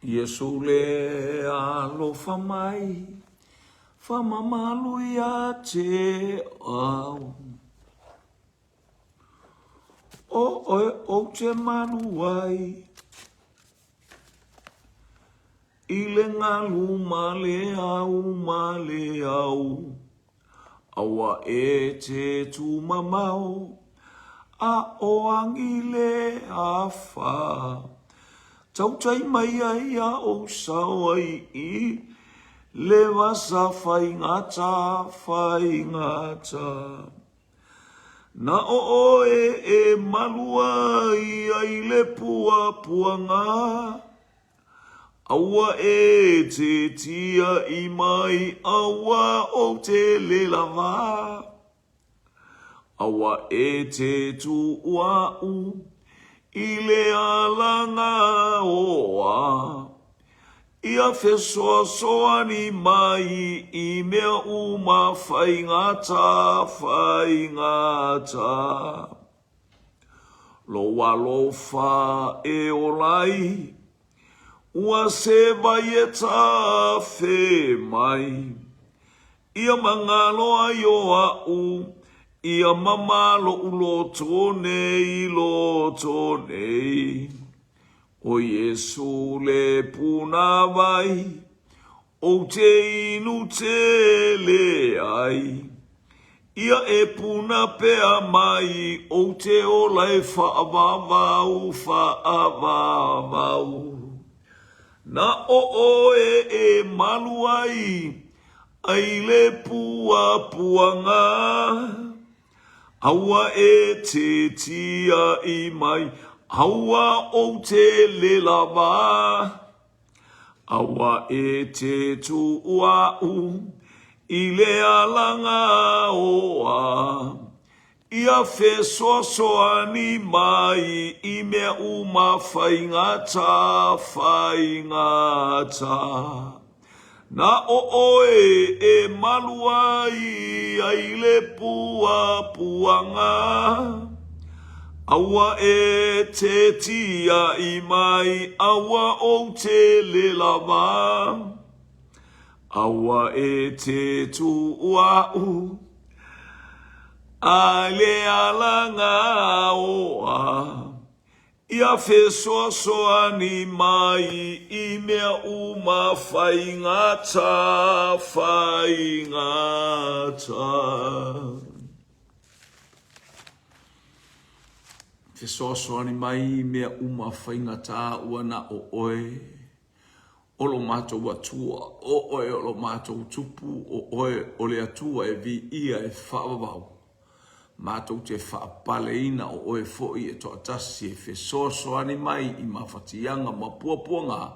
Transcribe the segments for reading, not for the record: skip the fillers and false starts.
Yesu le alofa mai, famamalu ya te au. O te maluai, ile ngalu male au. Awa e te tu mamau, a o angile a fa. Tau tai mai ai a o sawai I, le wasa fai ngata. Na o e malua ai le puanga. Awa e te tia I mai, awa o te le lava. Awa e te tu wau, I le alanga oa. Ia fesoa ni mai, I mea uma fai ngata. Loa lofa e olai, ua se vaieta fe mai. Ia mangalo ayo au, ia mamalo uloto nei. O Yesu le puna vai, o te inu te le ai. Ia e puna pea mai, o te olai whaavavau. Na o e maluai, ai le puanga. Awa e te tia I mai, awa o te le lava. Awa e te tu wau, I le alanga oa. Ia fesoa ni mai, I mea uma fai ngata. Na o e maluai, ai le puanga. Awa e te tia I mai, awa o te le lava. Awa e te tu wau, a le alanga oa. Ia fesoa ni mai, I mea uma fai ngata. Fesoa ni mai, I mea uma fai ngata ua na o oe. Olo matou atua, o oe olo matou tupu, o oe ole atua e vi ia e whaavavau. Matou te whaapaleina o oe foi e toa tasi e fesoa ni mai I mawhatianga mapuapuanga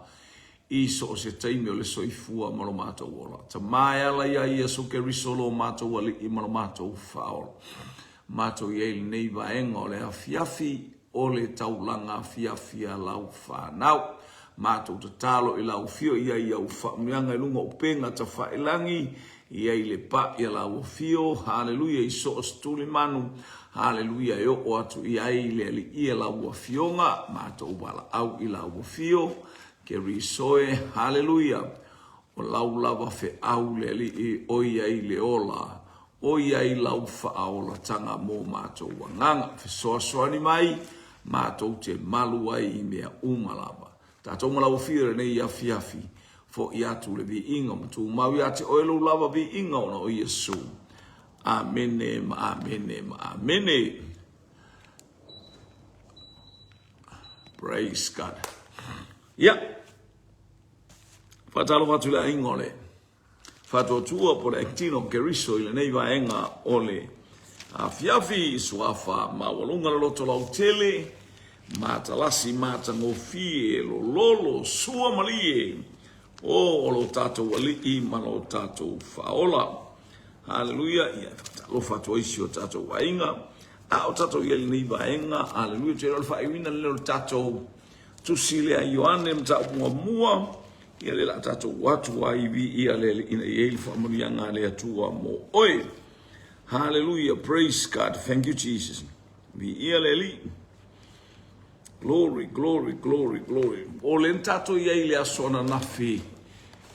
I so se taime o le soifua malo matou ola. Ta mai ala ia ia so ke risolo matou ali I malo matou whaola. Matou ia ili nei vaenga o le afiafi o le taulanga afiafia lau whanau. Matou te talo I lau fio ia ia u whaamianga I lunga upenga ta whaelangi. Ia I le pa ia lau fio, haleluia I so stuli manu, haleluia I o atu ia I le ali ia lau fionga, matou wala au I lau fio, ke risoe, haleluia, o lau lava fe au le ali I o ia I le ola, o ia I lau whaaola tanga mo matou wanganga, fe soa ni mai, matou te malu ai I mea umalava. Tatou malau fio nei afiafi. Fo I atu le vi inga matu mau I ate oelu lava vi inga ona o Yesu. Amene. Praise God. Fatalo watu la inga ole. Fato tua po le ektino keriso ile nei vaenga ole. Fiafi suafa mawalunga loto la utele. Mata lasi mata ngofie lolo sua malie. O lo tato wali I malo tato faola. Hallelujah. Ia lo fato isi o tato wainga. O tato yeli ni vaenga. Hallelujah. Tero fa iwina le tato tusile a Yohane mta mua. Ia le la tato watu wa ibi ia le ina yeli fa murianga le atua mo. Oi. Hallelujah. Praise God. Thank you Jesus. Vi ia le li. Glory, glory, glory, glory. O le tato ia i le asona nafi.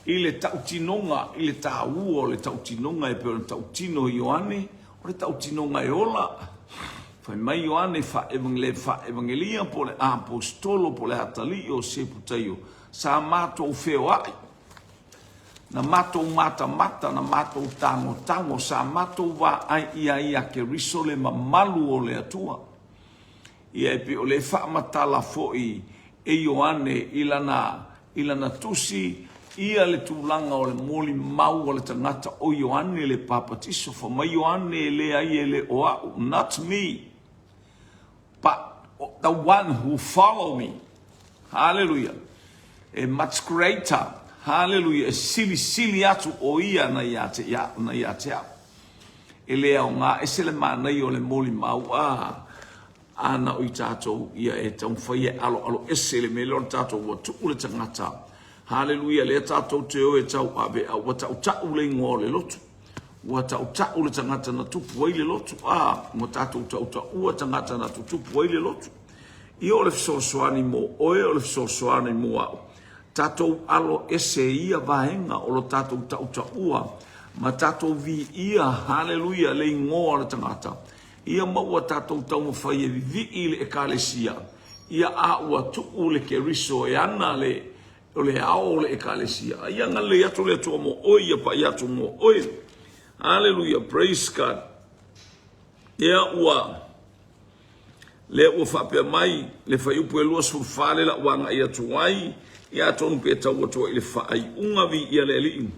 I le tautinonga, i le tāua o le tautinonga e peo le tautino Ioane, o le tautinonga e ola. Fai mai Ioane fa evangelia po le apostolo po le hatali o se putaio. Sa mato feo ai. Na mato mata, na mato tango, sa mato wa ai ia ke riso le mamalu o le atua. Ia e pe o le whaamatala fo'i e Ioane ilana tusi, ia le tūlanga o le moli mau o le tangata o Ioane le papatiso. For mai Ioane le ai e le oau, not me, but the one who follow me. Hallelujah. A much greater, hallelujah, sili atu o ia na ia te au. E lea o ngā esele mānei o le moli mau ana o i tātou ia e tau whaia alo esele me lor tātou wa tuku le tangata. Hallelujah, lea tātou te o e tau abe au wa tau tau le ngō le lotu. Wa tau tau le tangata na tupu ai le lotu. Mo tātou tau ua tangata na tupu ai le lotu. I o le fisosoani mo oe o le fisosoani mo au. Tātou alo ese ia vahenga o lo tātou tau ua. Ma tātou vi ia, hallelujah, le ngō le tangata. Ia maua tātou tau mawhai e vi i le ekalesia. Ia a ua tuku le keriso e ana o le ao le ekalesia. Ia ngale atu le atua mo oi, ia pa atu mo oi. Hallelujah, praise God. Ia ua le ua whapea mai, le whaiupu e lua surfale la wanga ia tuai. Ia tonu pe tau atua i le whaai unga vi ia le liin.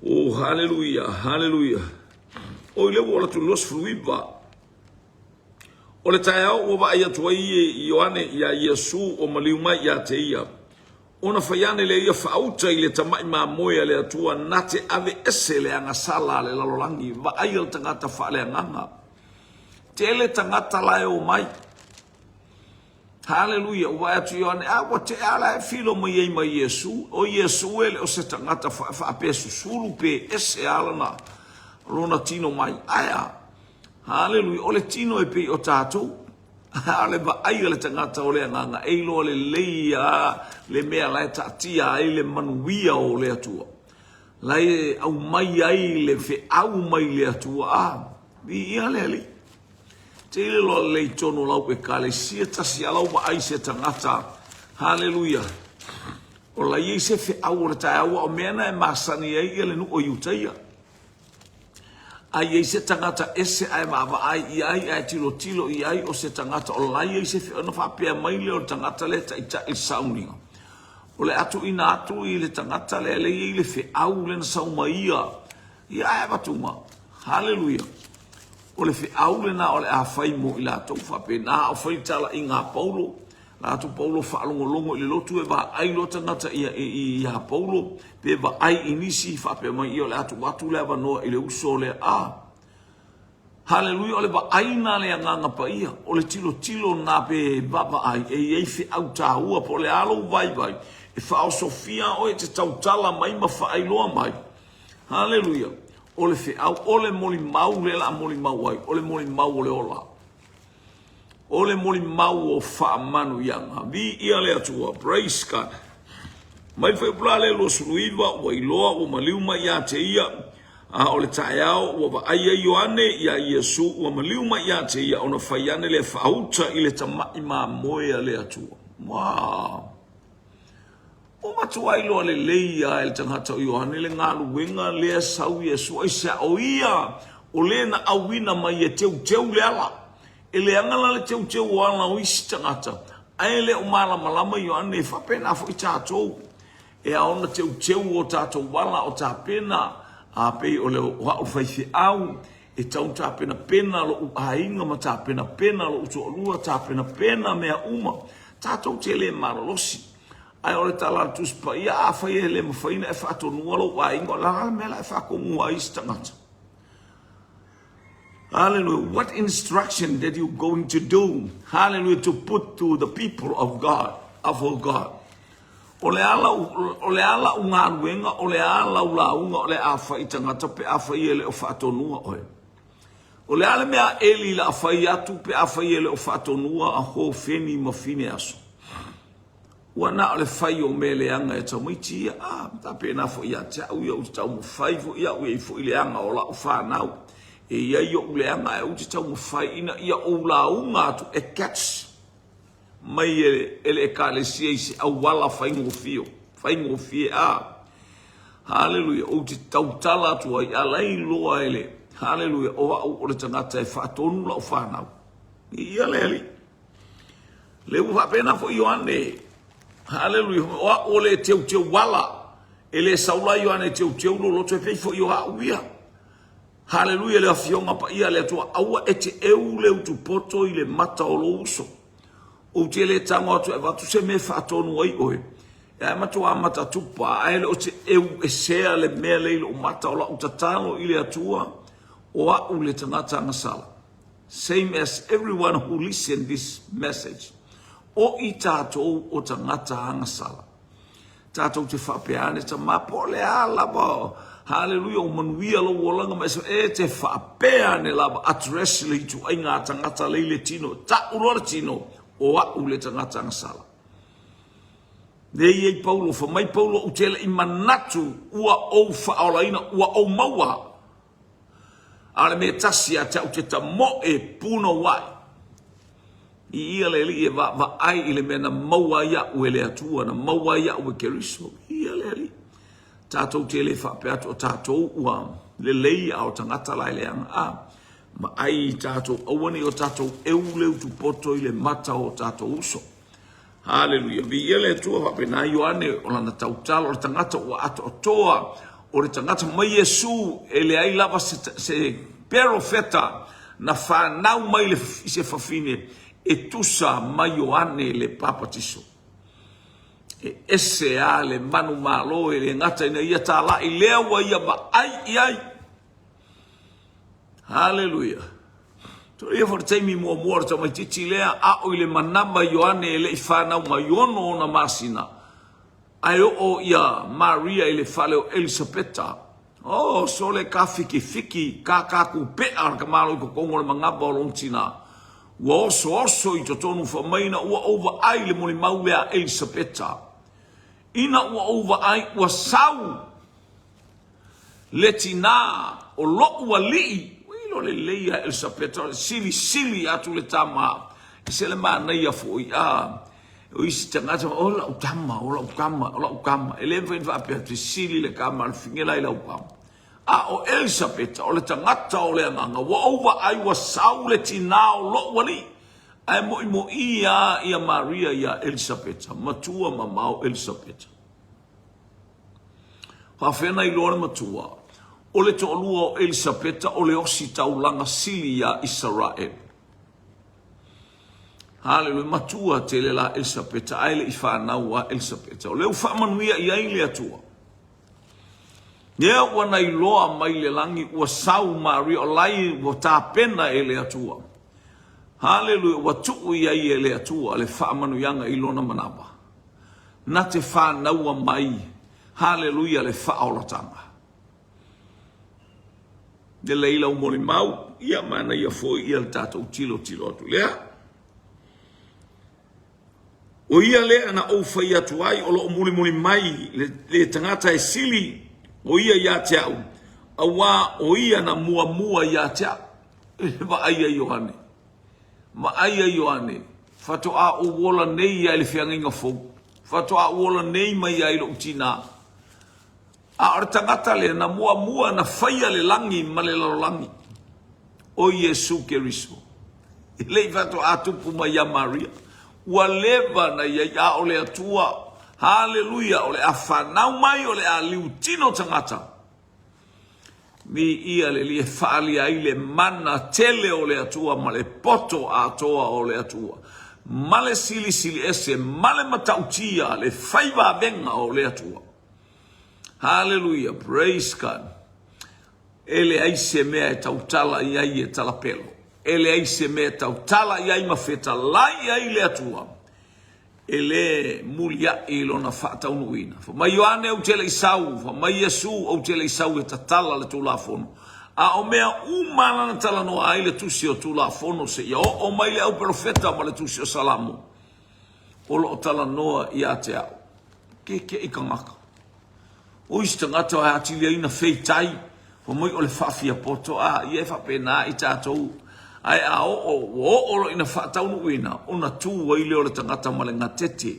Oh, hallelujah, hallelujah. O le wola tu los fruiva. O le tae au o wa ia tuai i Ioane ia Iesu o maliuma ia te ia. Ona whaiane le ia whauta i le tamai mā moea le atua nate ave ese le anga sala le lalolangi. Va aia le tangata wha le anganga. Te le tangata lae o mai. Hallelujah. Wa atu Ioane wa te ala e filo mo iei mai Iesu. O Iesu ele o se tangata wha pe susulu pe ese alana. Rona tino mai aya. Hallelujah. O le tino e pe o tātou. Ale ba aia le tangata o le anganga. Eilo le leia, le mea lai tatia, ai le manuia o le atua. Lai au mai ai le fe au mai le atua. Vi ia le ali. Te ile lo le tono lau e kale sia tasi alau ba ai se tangata. Hallelujah. O la i se fe au le tae aua o mena e masani ai le nu o iutaia. Ai se tangata ese ai mava ai ai tilo i ai o se tangata o lai se fe ona whapea mai le o tangata le ta i sauninga. O le atu ina atu i le tangata le i le fe au le na saumaia. I ai batuma. Hallelujah. O le fe au le na o le a whai mo i la tau whape na o whai tala i ngā Paulo. La tu Paulo whaalongo i le lotu e wa ai lo tangata i ha Paulo. Pe wa ai inisi whape mai i o le atu le wanoa i le uso le a. Hallelujah, o le wa ai na le anganga pa ia. O le tilo na pe baba ai e eife au tā ua po le alo vai. E whao Sofia o e te tautala mai ma whaai loa mai. Hallelujah. O le fe au, o le moli mau le la moli mau ai. O le moli mau le ola. O le moli mau o wha manu yanga. Vi ia le atua. Praise God. Mai whai pula le lo suruiva o iloa o maliuma ia te ia. O le tae au o wa aia Ioane ia Iesu o maliuma ia te ia. Ona whaiane le whauta i le tamai mā moea le atua. Wow. O matua iloa le leia e le tangata o Ioane le ngalu wenga le sau Iesu. Ai sa o ia o le na awina mai e teu le ala. E le angala le teu o ala o isi tangata. Ai le o malama Ioane e whapena fo i tātou. E a ona teu o tātou wala o tā pena. A pei o le o whaifi au. E tau tā pena pena lo u hainga ma tā pena lo uto olua tā pena mea uma. Tātou te le maralosi. Ai o le tala tuspa ia a whai e le mawhaina e whatonua lo u hainga. La mela e whakonua isi tangata. Hallelujah. What instruction that you going to do? Hallelujah. To put to the people of God, of our God. O le ala unga ruenga, o le ala ula unga, o le afa i tangata pe afa i ele o whatonua oe. O le ale mea eli la afai atu pe afai ele o whatonua a ho feni ma fine aso. Ua na ole fai o mele anga e tau mitia, ta pena fo ia te au ia uti tau mo fai fo ia ue fo ile anga o la o whanau. E ia ia ule anga e uti tau mo fai ina ia o la unga atu e catch. Mai ele e ka le sia isi au wala fai ngofie a. Hallelujah, uti tau tala atu ai alai loa ele. Hallelujah, o le tangata e whaatonu la o whanau. Ia leli. Le uwa pena fo Ioane. Hallelujah, o le teu wala. Ele saula Ioane teu lo loto e pei fo Ioa uia. Hallelujah, le afionga pa ia le atua. Aua e te eu le utu poto i le mata o lo uso. O te le tango atu e watu se me whaatonu ai oe. E matua mata tupa. Aele o te eu e sea le mea leilo o mata o la utatano i le atua. O au le tangata ngasala. Same as everyone who listen this message. O I tātou o tangata ngasala. Tātou te whapeane ta mapole a laba. Hallelujah, o manuia lo wolanga maiso e te whapeane laba atresli tu ai ngā tangata leile tino. Ta urora tino o au le tangata ngasala. Nei ei Paulo, fa mai Paulo utele I manatu ua ou whaolaina ua ou maua. Ale me tasi a tau te ta mo e puno wai. I ia le li e va ai ile mena maua ia ue le atua na maua ia ue keriso. Ia le li. Tātou te le whape atu o tātou ua le lei au tangata lai leanga a. Ma ai tātou awani o tātou eu leu tu poto I le mata o tātou uso. Hallelujah. Vi ia le atua whape na Ioane o lana tautalo o tangata ua ato o toa. O le tangata mai Yesu e le ai lava se perofeta na whanau mai le se whawhine e tusa mai Ioane le papatiso. E ese a le manu malo e le ngata ina ia tā la I lea wa ia ba ai. Hallelujah. To ia for taimi mua ta mai titi lea a o le manamba Ioane e le I whanau mai ono na masina. Ai o ia Maria ele fale o Elisabeta. Oh, so le ka fiki ka ku pe ar ka malo ko kongo le mangaba o lontina. Wa oso I totonu fa maina ua over ai le moni maule a Elisabeta. Ina ua over ai ua sau. Letina o lo ua li. Wilo le leia Elisabeta sili atu le tama. Se le mana ia foi o isi tangata ola ukama ele vem va per sili le kama al fingela ila ukama o Elisabeta o le tangata o le nganga wa over ai wa saule tinao lo wali ai mo ia Maria ia Elisabeta matua mamau Elisabeta ha fena I lona matua o le tolua o Elisabeta o le osi taulanga sili ia Israel. Hallelujah, matua te le la Elisabeta, aile I whanau a Elisabeta. O leu whamanuia I aile atua. Nea wana I loa mai le langi ua sau Maria o lai wa tā pena e le atua. Hallelujah, wa tuu I ai e le atua, le whamanuianga I lona manaba. Na te whanau mai, hallelujah, le whaolatanga. De leila umori mau, ia mana ia foi ia le tātou tilo atu lea. O ia lea na o fai atu ai o lo muli mai le tangata e sili o ia ia te au. Awa o ia na mua ia te au. Ma aia Ioane. Ma aia Ioane. Fato a o wola nei ia le whianginga fau. Fato a wola nei mai ai lo utina. A ora tangata le na mua na faia le langi ma le langi. O Yesu Keriso. Lei fato a tupu mai a Maria. Ua leva na ia o le atua. Hallelujah. O le awhanau mai o le a liutino tangata. Mi ia le lie whaali ai le mana tele o le atua. Ma le poto a toa o le atua. Ma le sili ese. Ma le matautia. Le whaiva venga o le atua. Hallelujah. Praise God. Ele aise mea e tautala iai e talapelo. Ele aise me tau tala iai mawheta lai ai le atua. Ele mulia I lona whata unuina. Fa mai Ioane au tele I sau. Fa mai Yesu au tele I sau e tatala le tula fono. A o mea umana tala no aile tusi o tula fono se ia o mai le au profeta ma le tusi o salamo. O lo tala noa ia te au. Ke i kangaka. O istangata o hati lia ina feitai. O mai o le whawhia poto a ia whapena i tātou. Ai a o lo ina whataunu uina. O na tū wa ile o le tangata ma le ngatete.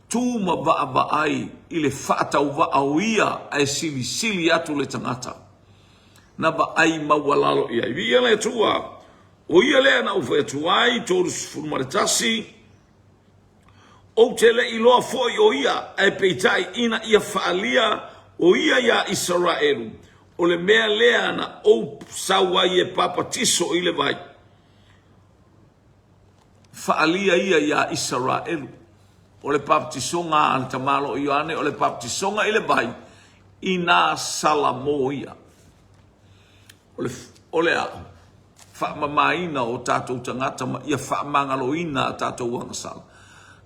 Tū ma va ai i le whatau va au ia ai sili atu le tangata. Na ba ai mawalalo ia. Ia le tua. O ia le na ufa tuai tōru sufurmaritasi. O te le iloa foi o ia e peitai ina ia whaalia o ia Israelu. O le mea lea na o sawa i e papatiso i le vai. Whaalia ia Israelu. O le papatisonga an tamalo i ane o le papatisonga i le vai. I nā salamo ia. O le a whaamamaina o tātou tangata ma ia whaamangaloina tātou wangasala.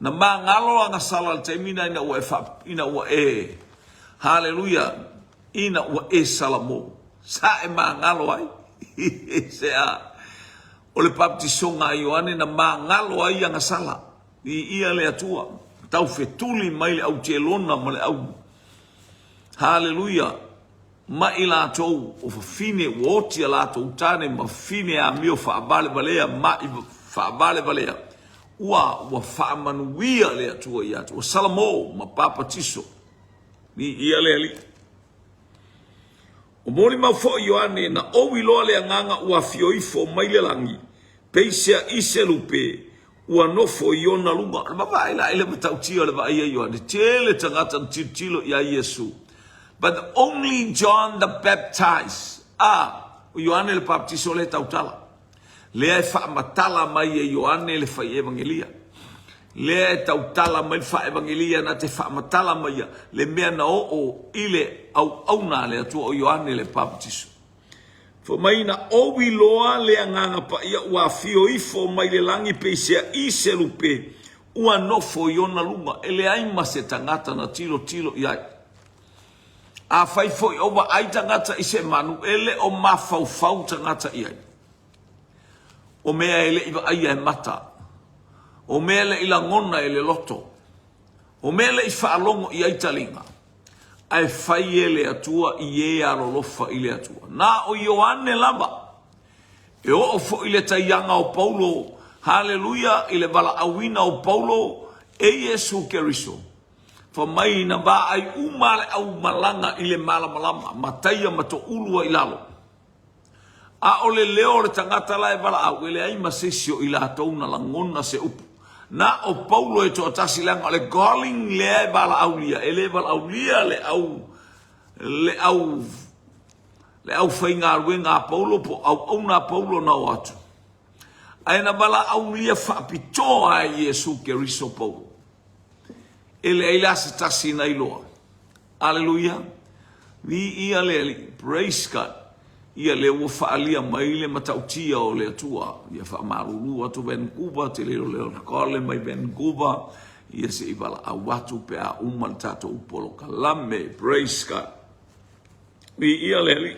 Na mangalo anga sala te mina ina ua e. Hallelujah. Ina ua e salamo. Sa e mangalo ai. Se a. O le baptisonga i Ioane na mangalo ai anga sala. I ia le atua. Tau fetuli mai le au te lona ma le au. Hallelujah. Ma i lātou o fine woti a lātou tane ma fine a mio whaabale balea ma i whaabale balea. Ua whaamanuia le atua i atu. Ua salamo ma papatiso. Ni ia le ali. O moli mau fo Ioane na owi loa le anganga ua fioifo mai le langi. Peisea ise lupe. Ua nofo Iona lunga. Mama ila ele matautia le va ia Ioane. Tele tangata tilo ia Yesu. But only John the Baptist. Ioane le baptiso le tautala. Lea e whaamatala mai e Ioane le whai evangelia. Lea e tautala mai le whai evangelia na te whaamatala mai le mea na o ile au auna le atua o Ioane le baptiso. Fo mai na owi loa le anganga pa ia ua fio ifo mai le langi peisea i se lupe. Ua nofo Iona lunga. Ele aima se tangata na tilo iai. A fai foi owa ai tangata i se manu. Ele o mafau tangata iai. O mea ele iwa aia e mata. O mea le ila ngona ele loto. O mea le i whaalongo i aitalinga. Ai whai ele atua i e arolofa i le atua. Nā o Ioane lava. E o fo i le taianga o Paulo. Hallelujah. I le wala awina o Paulo. E Yesu Keriso. Fa mai na ba ai umale au malanga i le malamalama. Mataia mato ulua i lalo. A ole leo le tangata la e wala au ele ai masesio i la tauna la ngona se upu. Na o Paulo e to atasi langa le calling le e wala au lia. Ele wala au lia le au whainga ruenga a Paulo po au na Paulo na o atu. Aina wala au lia whapitoa a Yesu Keriso Paulo. Ele ai la se tasi na iloa. Alleluia. Vi ia le praise God. Ia le ua whaalia mai le matautia o le atua. Ia whaamaruru atu Vancouver, te leo kole mai Vancouver. Ia se i wala awatu pe a umal tato upolo kalame. Praise God. Ia le ali.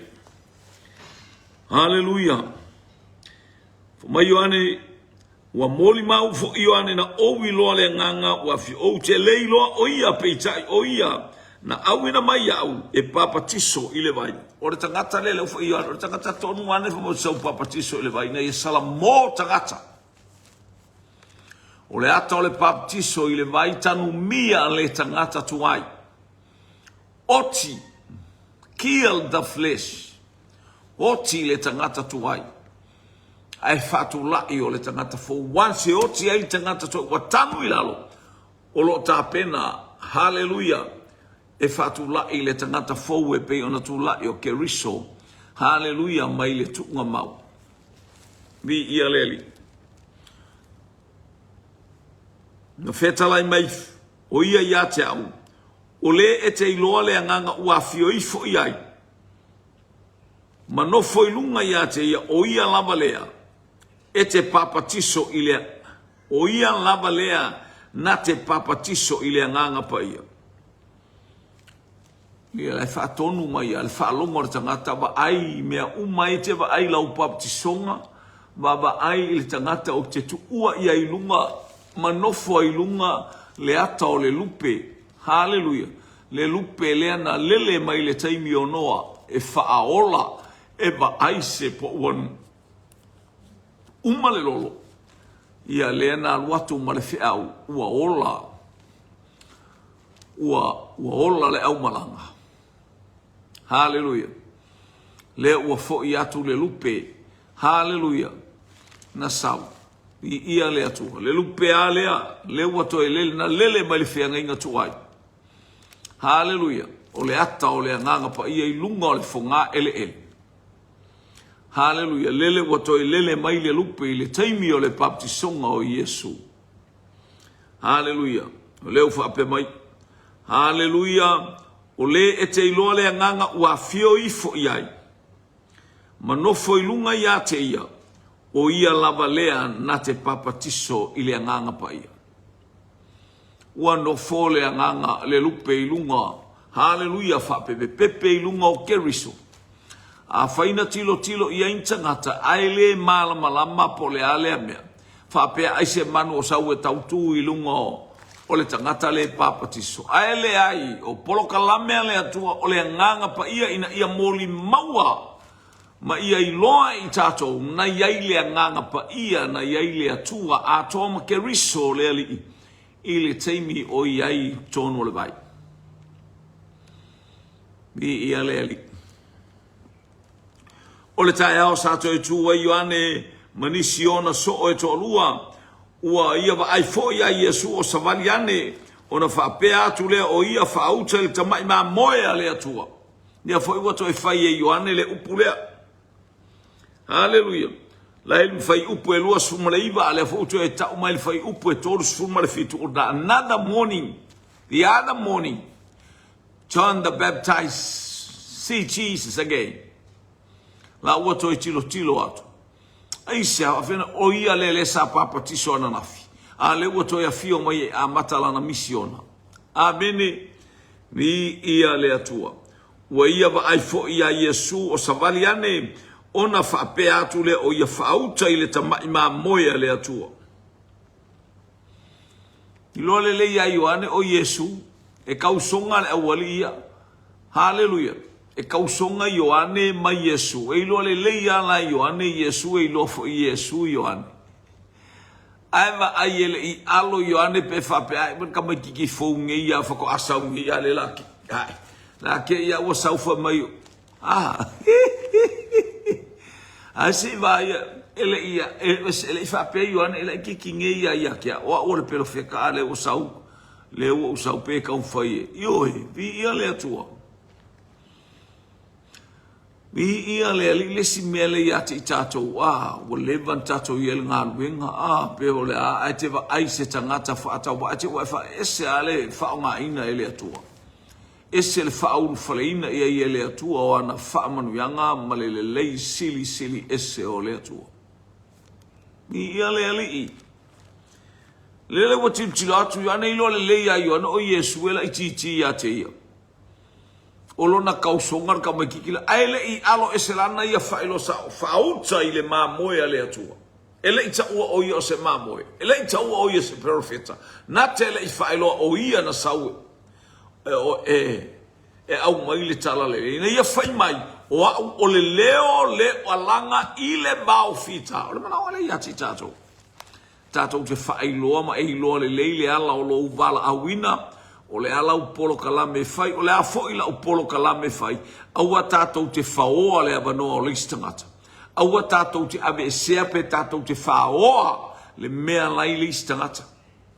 Hallelujah. Mai Ioane, ua moli mau fo Ioane na owi loa le nganga, ua fi o te lei loa o ia peitai o ia. Na awina mai au e papatiso i le vai. O le tangata le leo fo Ioane, o le tangata tonu ane fo mo sau papatiso i le vai. Na ia salamo tangata. O le ata o le papatiso i le vai tanu mia le tangata tuai. Oti, kill the flesh. Oti le tangata tuai. Ai fatu lai o le tangata fo wansi oti ai tangata tuai. Wa tanu i lalo. O lo ta pena, hallelujah. E fatu lai le tangata fo e pe ona tu lai o Keriso. Hallelujah mai le tunga mau. Vi ia leli. Na fetalai mai o ia te au. O le e te iloa le anganga ua fio ifo iai. Ma no foi lunga ia te ia o ia lava lea. E te papatiso i lea. O ia lava lea na te papatiso i le anganga pa ia. Ia le whaatonu mai, le whaalonga le tangata wa ai mea umai te wa ai lau papatisonga, wa ai le tangata o te tuua ia ilunga, manofo ilunga le ata o le lupe. Hallelujah. Le lupe lea na lele mai le taimi o noa, e whaaola, e wa ai se po uanu. Uma le lolo. Ia lea na aluatu ma le whiau, ua ola. Ua ola le au malanga. Hallelujah. Le ua fo'i atu le lupe. Hallelujah. Na sau. I ia le atua. Le lupe a lea. Le ua toe lele na lele mai le whianga inga tuai. Hallelujah. O le ata o le anganga pa ia i lunga o le fonga ele ele. Hallelujah. Lele ua toe lele mai le lupe i le taimi o le baptisonga o Yesu. Hallelujah. O leo whaape mai. Hallelujah. O le e te iloa le anganga ua fio i fo iai. Manofo ilunga ia te ia. O ia lava lea na te papatiso i le anganga pa ia. Ua nofo le anganga le lupe ilunga. Hallelujah. Whapepe pepe ilunga o keriso. A whaina tilo tilo ia intangata. Ai le malama po le alea mea. Whapea aise manu o sau e tautu ilunga o le tangata le papatiso. Ai le ai o poloka lamea le atua o le nganga pa ia ina ia moli maua. Ma ia iloa i tatou na iai le nganga pa ia na iai le atua a toma ke riso le ali i le teimi o iai tono le vai. Bi ia le ali. O le tae ao sato e tua Ioane manisi ona so o e tolua. Ua ia wa ai fo ia Yesu o savaliane o na whaapea atu lea o ia whaauta le tamai maa moe a lea tua. Nia fo iwa to e whai e Ioane le upu lea. Hallelujah. La ele whai upu e lua sumale iwa a lea fo uto e tau mai le whai upu e toru sumale fitu o da another morning, the other morning, John the Baptist see Jesus again. La ua to e tilo atu. Aisha afena o ia le sa papatiso ana nafi. A le ua to ia fio mai a matala na misiona. A bene ni ia le atua. Ua ia wa ai fo ia Yesu o savaliane ona whaapea atu le o ia whaauta i le tamai maa moia le atua. Ilo le ia Ioane o Yesu e kausonga le awali ia. Hallelujah. E kausonga Ioane ma Yesu. E ilo le leia la Ioane Yesu e ilo fo Yesu Ioane. Aiva ai ele i alo Ioane pe whape ai. Man kama kiki fōnge ia whako asau ngi ia le laki. Laki ia ua saufa mai. Asi va ia ele ia. Ele i whape Ioane ele kiki nge ia ia kia. Oa ore pelo wheka le usau. Le ua usau pe kau whaie. Ioe, vi ia le atua. Vi ia le ali le si mele ia te tatou o levan tatou ia ngā luenga pe o le a te wa ai se tangata whaata wa te wa wha ese ale whaonga ina ele atua. Ese le whauru whaleina ia i ele atua o ana whaamanuianga ma le lei sili ese o le atua. Vi ia le ali i. Lele wa timtilo atu i ana ilo le lei a Ioana o Yesu ela i titi ia te ia. Olo na kausongar ka mai kikila aile i alo eselana ia failo sa fauta ile mamoe le atua ele ita o ia se mamoe ele ita o ia se profeta na tele i failo o ia na sau au mai le tala le ia fai mai o le leo le alanga ile bao fita o mana ole ia titato tato te failo ma e lo le leile ala o lo vala awina. O le ala upolo kalame fai, o le a fo ila upolo kalame fai, aua tātou te whaoa le avanoa o leistangata. Aua tātou te ave e seape tātou te whaoa le mea lai leistangata.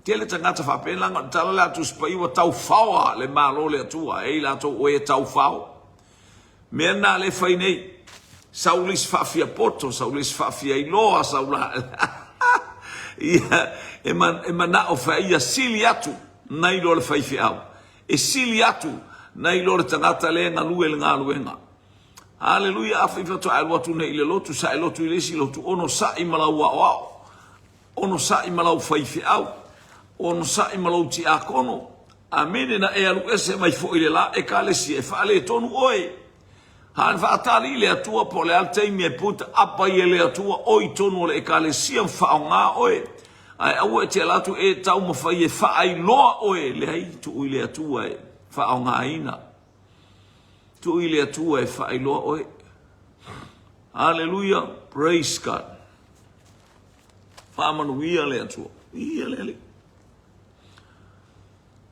Te le tangata whapelanga, tala le atu spaiwa tau whaoa le malo le atua, e la tau oe tau whao. Mea nā le fai nei, saulis whawhia poto, saulis whawhia iloa, saula. E mana o whaia sili atu. Nai lo le faifi au. E sili atu, nai lo le tangata le ngā luenga. Hallelujah, awhi whato ai watu nei le lotu, sa e lotu i lesi lotu, ono sa i malau wao. Ono sa i malau faifi au. Ono sa i malau ti akono. Amene na e alu ese mai fo ile la e kalesi e fale tonu oe. Han fatali le atua po le altai me puta apa i le atua oi tonu le e kalesi am faonga oe. Ai au e te latu e tau mawhai e whaai loa oe le hei tu i le atua e whaonga ina. Tu i le atua e whaai loa oe. Hallelujah, praise God. Whamanu ia le atua. Ia le.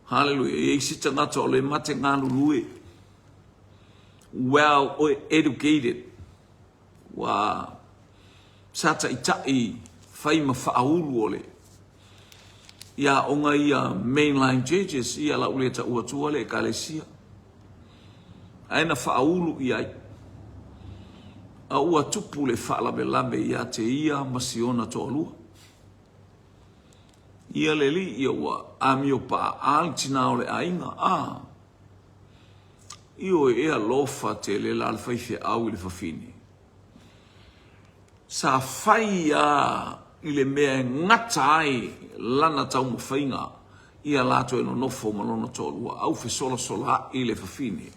Hallelujah. E isi tangata o le mate ngānu lue. Well educated. Wa sata itai whai ma whaahulu o le. Ia onga ia mainline churches ia la ule ta uatua le kalesia. Aina whaahulu iai. A ua tupu le whaalabe ia te ia masiona tōlua. Ia le li ia ua amio pa altina o le ainga. Io ea lofa te le la alfaife au i le fafini. Sa fai i le mea ngata ai lana tau mawhainga ia lato e no nofo malona tōlua. Au fe sola i le fafini.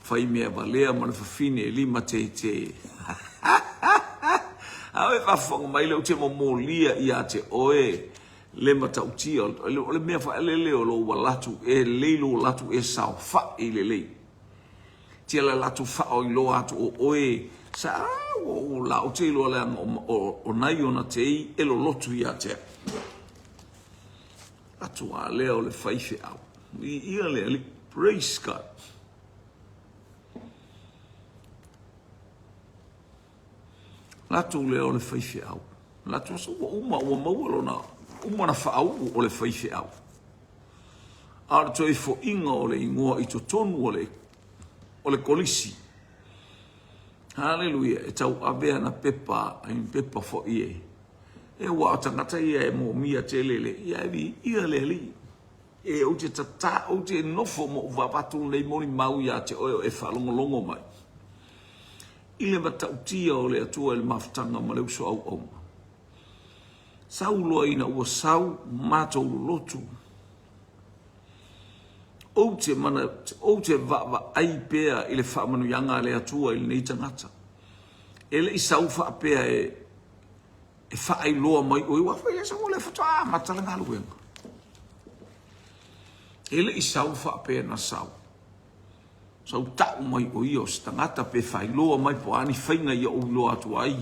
Fai mea balea ma le fafini e lima te. Awe whawhanga mai leo te momolia ia te oe le matautia. Le mea wha ele leo lo wa latu e leilo latu e sao wha i le lei. Tia le latu wha o i lo atu o oe sa o la o te ilo le o nai o na te i elo lotu ia te. Atu a leo le whaife au. Ia le praise God. Latu leo le whaife au. Latu sa ua maualo na uma na whaau o le whaife au. Ara toi fo inga o le ingoa i to tonu o le kolisi. Hallelujah. E tau avea na pepa, ain pepa fo ie. E wa o tangata ia e mo mia te lele. Ia le li. E o te tata, o te nofo mo wapatu nei moni mau ia te oe e whalongolongo mai. Ile matautia o le atua le mafutanga ma leu so au. Sau loa ina ua sau mātou lotu. O te va ai pea i le whaamanu yanga le atua i le nei tangata. Ele i sau wha pea e whaai loa mai o i wawhai e sa mo le whatua matalanga luenga. Ele i sau wha pea na sau. Sau tau mai o i o se tangata pe whai loa mai po ani whainga i o loa atu ai.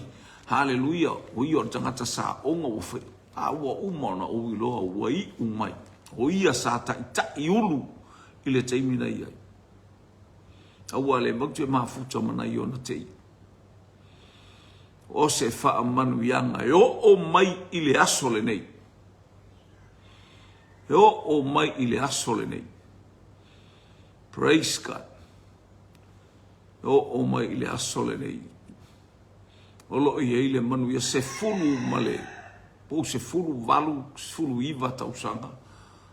Hallelujah. O i o tangata sa onga o whai. A ua umana o i loa ua i umai. O ia sa tai ulu i le teimina i ai. A ua le mautu e mafuta mana i ona tei. O se wha manu yanga e o mai i le aso le nei. E o mai i le aso le nei. Praise God. O mai i le aso le nei. O lo i eile manu ia se fulu male. Po se fulu valu, fulu iwa tausanga.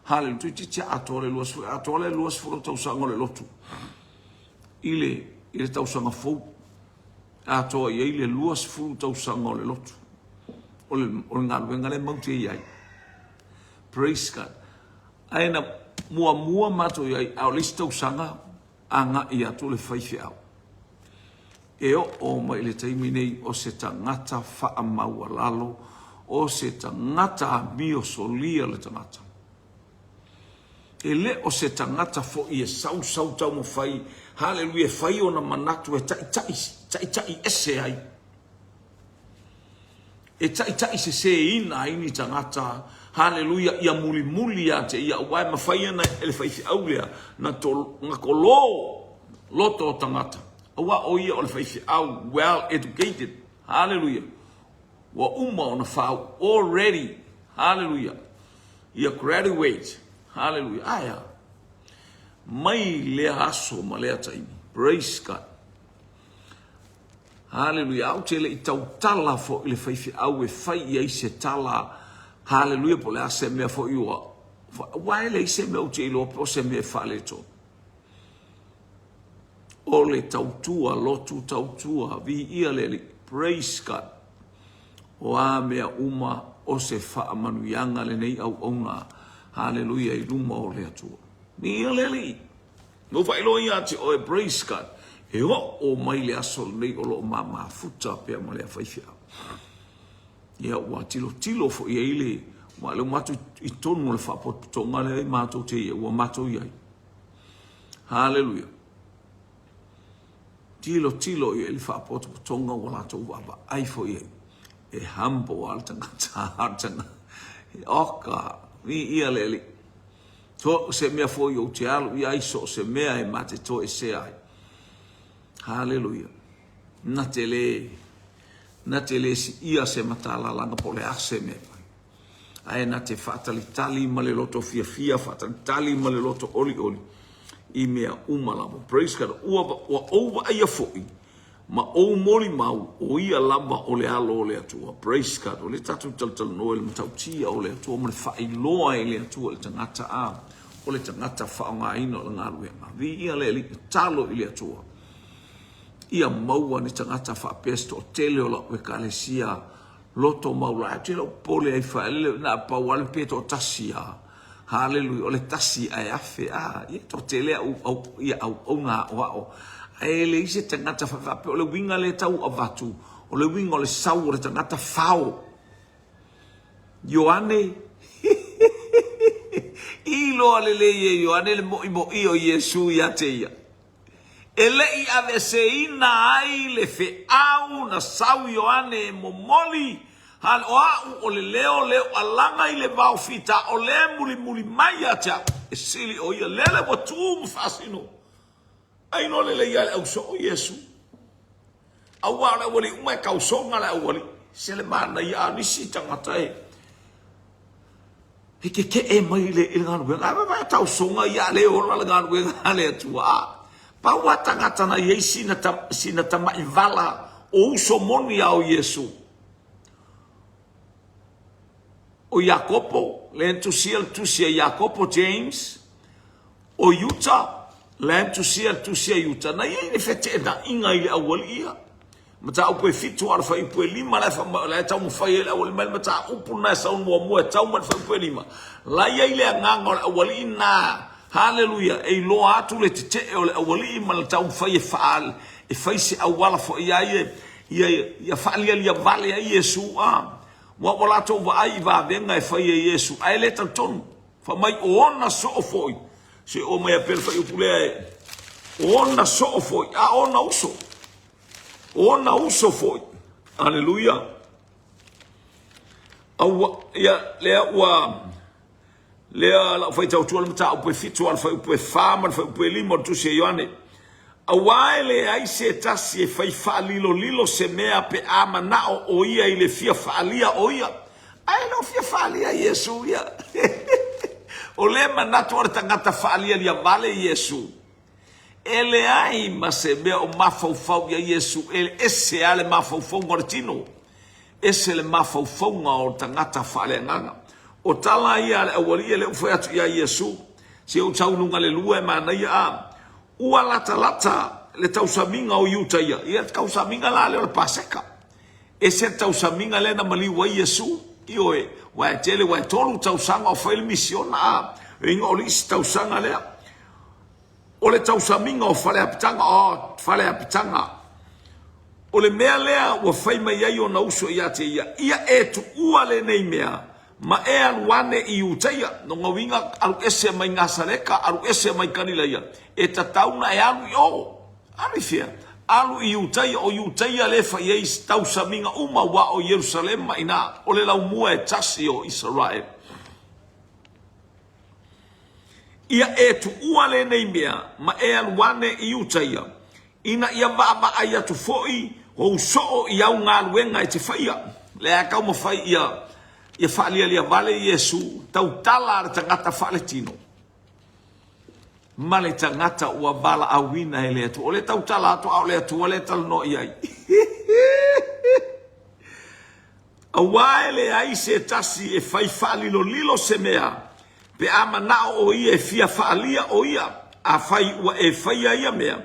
Hallelujah. Tu te atole luas fulu tausanga le lotu. Ile tausanga fou. Atoa i eile luas fulu tausanga le lotu. Ole ngaluenga le mauti iai. Praise God. Aina mua mato iai au lisi tausanga anga i atu le whaife au. E o mai le taiminei o se tangata wha maua lalo, o se tangata mio solia le tangata. E le o se tangata fo i e sau tau mo whai, hallelujah, whai o na manatu e tai ese ai. E tai se ina ini tangata, hallelujah, ia muli ate, ia wai ma whai ana ele whai au lea, na ngako loto o tangata. Wa o ia o le whaifi au, well educated, hallelujah. Wa uma o na whau, already, hallelujah. Ia graduate, hallelujah. Aya, mai lea aso ma lea taimi, praise God. Hallelujah, au te le i tau tala fo i le whaifi au e whai i eise tala, hallelujah, po le ase mea fo iua. Wa ele ise mea u te ilo, po se mea whale to. O le tautua, lotu tautua, vi ia le praise God. O a mea uma o se wha manuianga le nei au onga. Hallelujah, i luma o le atua. Ni leli. No fai lo ia te o praise God. E o mai le asol nei o lo mama futa pe mo le faifia. Ia wa tilo fo ia ile ma le matu i tonu le fa tonga le mato te ia wa mato ia. Hallelujah. Tilo ia le fa tonga wala to wa ai fo ia. E hampo al tanga. Oka vi ia leli. To se mea fo yo te alu ia iso se mea e mate to e se ai. Hallelujah. Na tele si ia se matala langa po le ase me. Ai na te fatalitali ma le loto fia fatalitali ma le loto oli. I mea umalamo. Praise God. Ua over ia foi. Ma o moli mau o ia lamba o le alo o le atua. Praise God. O le tatu tal no le matautia o le atua. Ma le whailoa e le atua le tangata a. O le tangata whaonga ino le ngaruenga. Vi ia le li talo i le atua. Ia maua ni tangata whapesto o tele o la wekalesia. Loto maula. Tela o pole ai whaele na pauale peto o tasia. Hallelujah. O le tasi ai afe a. Ia to tele au nga o. E le ise tangata whawhape o le winga le tau a vatu. O le winga o le sau o le tangata whao. Ioane. Ilo ale le ye Ioane le mo i o Yesu ia te ia. E le i ave se ina ai le fe au na sau Ioane mo moli. Hal o au o le leo alanga i le vau fita o le muli mai atia. E sili o ia lele watu mfasino. Ai no le ia au so Yesu. Au ala wali uma ka so ngala wali. Se le mana ia ni si tangata e. Ke e mai le ngana we. Aba tau so nga ia le o la ngana we ale tua. Pa wa tangata na Yesu na sina tama ivala o so moni au Yesu. O Jacopo, le entusia Jacopo James, o Utah, le entusia Utah. Na ia ni fete na inga ile awali ia. Mata upo fitu alfa ipo lima la tau mo fai ile awali mal mata upo na sa mo tau mo fai ipo lima. La ia ile nganga awali na. Hallelujah. E lo atu le te ole awali mal tau fai faal. E fai se awala fo ia faali ia vale ia Yesu a. Wa wala to va ai va venga e fai Yesu ai le ton fa mai ona so foi se o mai per fai pule ona so foi a ona uso foi haleluya au ya le la fai tau tu mata o pe fitu al fai pe fama fai pe limo tu se Ioane awale ai se tasi e fai lilo se mea pe ama na o ia ile fia falia o ia. Ai no fia falia Yesu ia. O le manatu o tangata falia ia vale Yesu. Ele ai ma se mea o mafaufau ia Yesu. Ele ese ale mafaufau ngortino. Ese le mafaufau o tangata falia nganga. O tala ia ale awali ele ufai atu ia Yesu. Se o tau nunga le lua e mana ia a. Ua lata le tausaminga o Utah ia. Ia tausaminga la le paseka. E se tausaminga le na mali wa Yesu. Io e wa tele wa tolu tausanga o fail mission a. E inga o lisi tausanga le. O le tausaminga o fale apitanga. O le mea lea wa fai mai ai o na uso ia te ia. Ia e tu ua le nei mea. Ma e aluane I Utah no ngawinga alu ese mai ngasaleka alu ese mai kanila ia e tatauna e alu yo arifia alu I Utah o Utah le fa ye tau saminga uma wa o Jerusalem ina o le lau mua e tasi o Israel ia e tu ua le nei mea ma e aluane I Utah ina ia va ai tu foi o so ia unga luenga e te faia le akau mo fai ia ia falia lia vale Yesu tau tala ar tangata faletino male tangata ua vala awina ele atu ole tau tala atu ole atu ole tal no iai awaele ai se tasi e fai fali lo lilo semea pe ama na o ia e fia falia o ia a fai ua e fai ia mea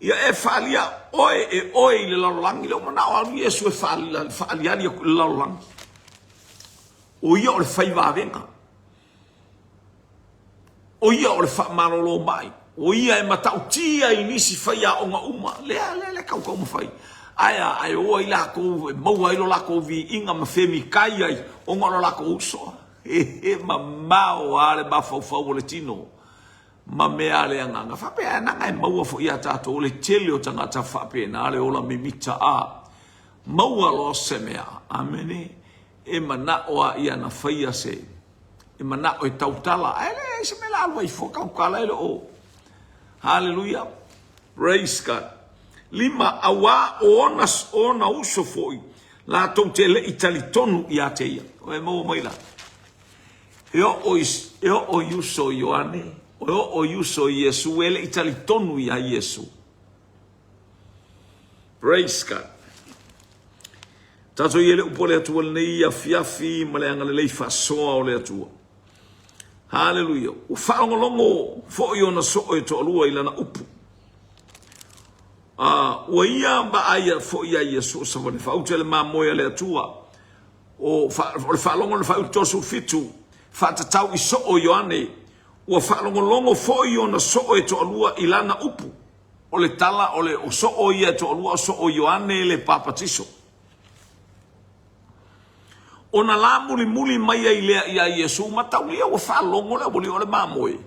ia e falia oe le lalolangi leo mana o Yesu e falia le lalolangi o ia o le fai va venga O ia o le whaamarolo mai. O ia e matau tia I nisi whaia o ngā uma. Le kau mawhai. Aia, ai oa I lako, maua ilo lako vi inga mawhemi kai ai, o ngā lako uso. Mamao ale mawhau le tino. Ma mea le anganga. Whapea nanga e maua fo ia tato, o le tele o tangata whapea na ale ola mimita a. Maua lo se mea. Amene. E mana oa ia na whaia se. E mana o e tautala. Ele se me la alwa I whokau kala ele o. Hallelujah. Praise God. Lima awa ona uso foi. La tau te le itali tonu I a te ia. O e maua maila. Eo o yuso Ioane. O yuso Yesu. Ele itali tonu I a Yesu. Praise God. Tato I ele upole atua le nei a fiafi ma le anga le leifa soa o le atua. Hallelujah. O whaongolongo fo I ona so e to alua I lana upu. Ua ia ba aia fo ia Yesu sa wane whaute le mamoia le atua. O le whaolongo le whaute tosu fitu. Whatatau I so o Ioane. Ua whaolongo fo I ona so e to alua I lana upu. O le tala o le o so o ia to alua o so o Ioane le papatiso. Ona la muli mai ai lea ia Yesu mataulia o whalongo le wali o le mamoe.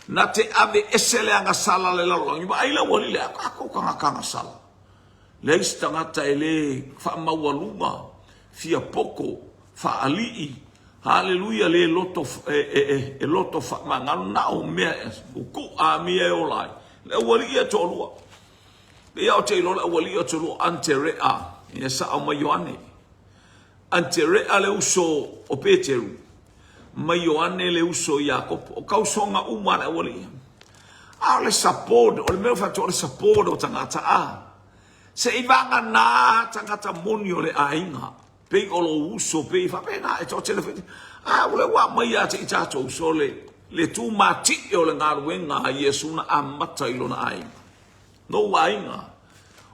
Na te ave esele anga sala le lalongi. Ma aila wali le ako kanga sala. Le istangata ele wha maualuma. Fia poko. Wha alii. Hallelujah le loto loto wha manganu na o mea uku a mea e olai. Le wali ia tolua. Le iau te ilo le wali ia tolua ante rea. Ia sa au Ioane. Ante rea le uso o Peteru. Ma Ioane le uso Iakopo. O kausonga umana wali. A le support. O le meo fato o le support o tangata a. Se ivanga na tangata moni o le ainga. Pei o lo uso pei. Whapena e to telefoni. A ule wa mai a te itato uso le tu mati o le ngaruenga a Yesu na a mata ilo na ainga. No ainga.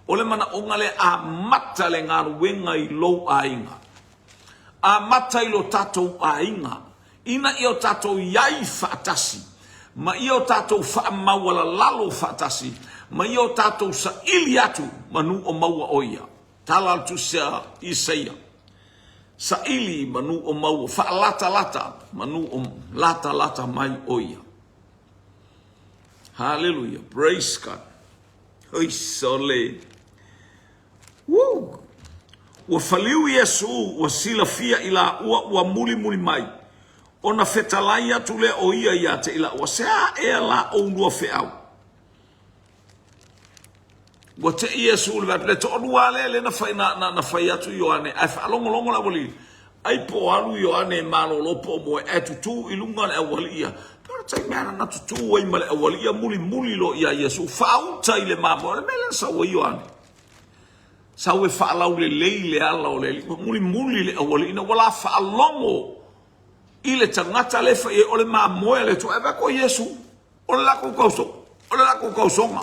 O le mana onga le a mata le ngaruenga I lo ainga. A mata ilo tatou a inga. Ina io tatou iai whaatasi. Ma io tatou whaamawala lalo whaatasi. Ma io tatou sa ili atu manu o maua oia. Tala atu sea Isaia. Sa ili manu o maua. Whaalata manu o lata mai oia. Hallelujah. Praise God. Hoi sole. Woo. Ua whaliu Yesu ua silafia ila ua muli mai. Ona whetalai atu le o ia te ila ua sea ea la o unua wheau. Ua te Yesu le to onua le na whai atu Ioane. Ai whaalongolongo la wali. Ai po alu Ioane malolo po moe e tutu ilunga le awali ia. Pero tai mea na tutu wai ma le awali ia muli lo ia Yesu. Whauta ile mamo. Le mele sa wa Ioane. Sawe whaalau le leile ala o le muli le awali ina wala whaalongo I le tangata le whae o le mamoe le to eba ko Yesu o le lako kausonga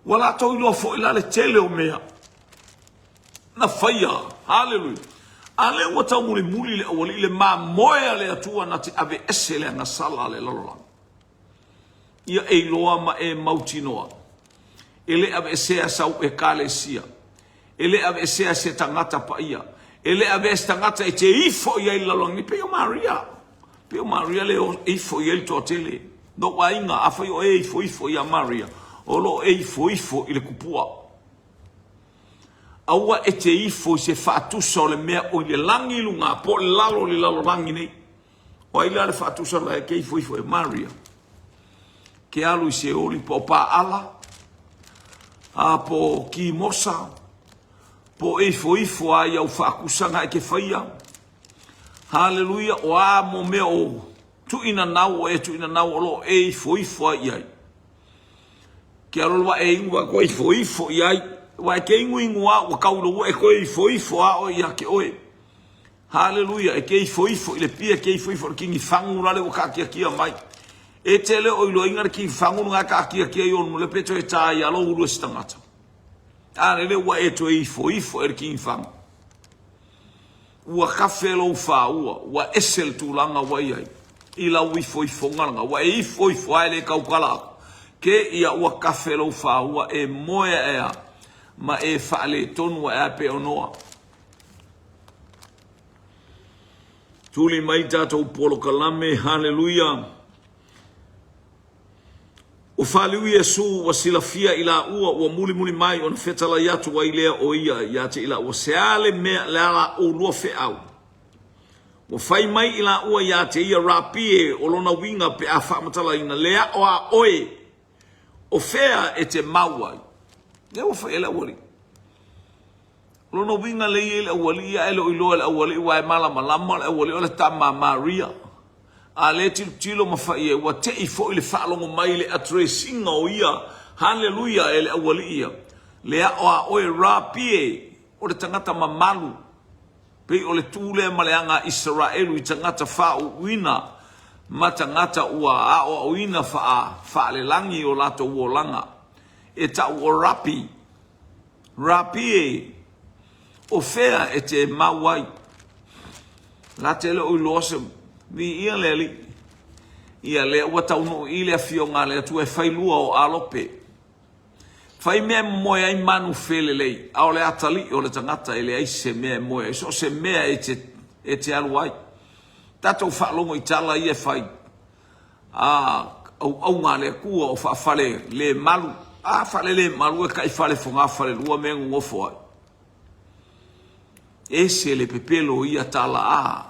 wala tau ilo fo ila le tele o mea na whaia hallelujah ale ua tau muli le awali le mamoe le atua na te ave ese le ngasala le lalolang ia e loa ma e mautinoa ele ave sea sau e kalesia ele ave sea se tangata pa ia ele ave se tangata e te ifo ia I lalongi peo Maria le ifo ia I totele no wainga afai o ifo ia Maria o lo ifo I le kupua aua e te ifo se fatusa o le mea o le langi lunga po le lalo langi nei o ila le fatusa la ke ifo e Maria ke alu I se oli po pa ala po ki mosa po ifo ai au whaakusanga e ke whaia hallelujah o a mo mea o tu ina nau o lo ifo ai ai ke alolwa e ingua ko ifo ai wa ke ingua wa kaulo e ko ifo a o ia ke oe hallelujah e ke ifo I le pia ke ifo kingi fangu na le o ka kia mai e tele o ilo ingar ki fangu nga ka kia yo no le peto e tai alo ulu stangata ale le wa eto ifo ki fangu ua kafe lo faua ua esel tulanga wai ai ila ui foi fonganga wa e foi foi le kaukala ke ia ua kafe lo faua e moe ea ma e fale tonu e pe onoa tuli mai tatou polo kalame haleluya o faliu Yesu wa silafia ila ua muli mai on fetala yatu wa ilea o ia ya te ila o seale me la o lua fe au o fai mai ila ua ya te ia rapie o lona winga pe a whaamatala ina lea o a oe o fea e te maua ne o fai ela wali lona winga le ia ila wali ia elo ilo ela wali wa e malama e wali o le tama Maria a le tilo mawhai e wa te i fo i le whaalongo mai le atresinga o ia haleluya e le awali ia lea o a oe rapie o le tangata mamalu pe o le tūlea maleanga Israelu i tangata whao uina ma tangata ua a o uina wha le langi o lato uolanga e ta o rapie o fea e te mawai la te le o ilosem vi ia leli ia le ua tauno i le afionga le atu e whailua o alope whai mea moe ai manu whelelei ao le atali o le tangata e le aise mea moe so se mea e te alu ai tatou whaalongo i tala i e whai au ngā le kua o whaafale le malu whale le malu e kai whale whonga whale lua mea ngofo ai e se le pepelo ia tala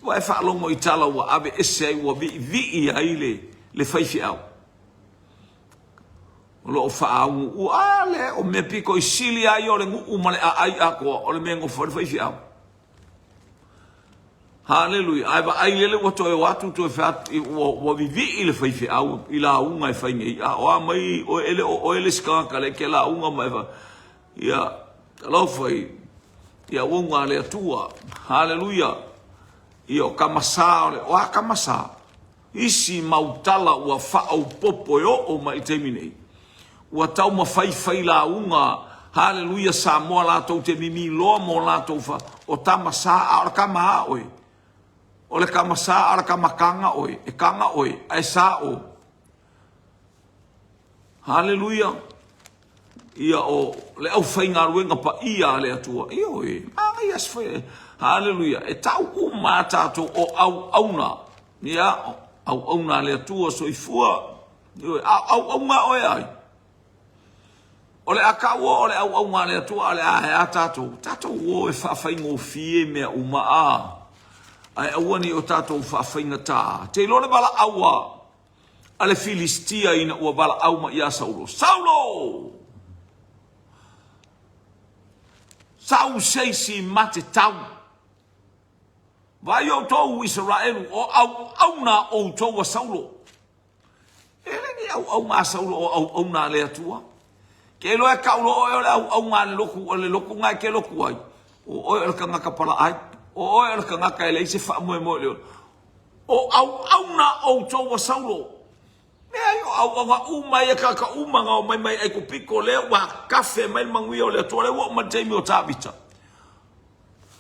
wa e whaalongo i tala wa abe ese ai wa vi ai le whaifi au. O lo o whaau u ale o me piko i sili ai o le ngu umale a ai ako o le mengo whaifi au. Hallelujah. Ai wa ai lele wa toe watu toe wa vi le whaifi au i la unga e whaingi. O a mai o ele skaka le ke la unga mai wa. Ia, kalau whai, ia unga le atua. Hallelujah. Io kamasa o a kamasa isi mautala ua whaau popo o mai temine ua tau mawhai la unga haleluya sa moa latou te mimi loa mo latou fa o tamasa a kama oe o le kamasa a kamakanga oe e kanga oe ai sa o haleluya ia o le au whainga ruenga pa ia le atua io e ai as foi haleluya e tau matato o auna ia au auna le atua so ifua au auna oe ai ole akau ole au auna le atua ole a tato o e whawhaingo fie mea umaa ai auani o tato whawhainga ta te lore bala aua ale Filistia ina ua bala auma ia Saulo Sau seisi mate tau. Vai o tau Israelu o au na o tau wa Saulo. Ele ni au ma Saulo o au na le atua. Ke lo e kaulo o le au ma le loku ngai ke loku ai. O e ka ngaka pala ai. O e ka ngaka ele se fa mo le. O au na o tau wa Saulo. Me ai au mai ka umanga o mai ai ko piko le wa kafe mai mangui o le tole o ma temi o tabita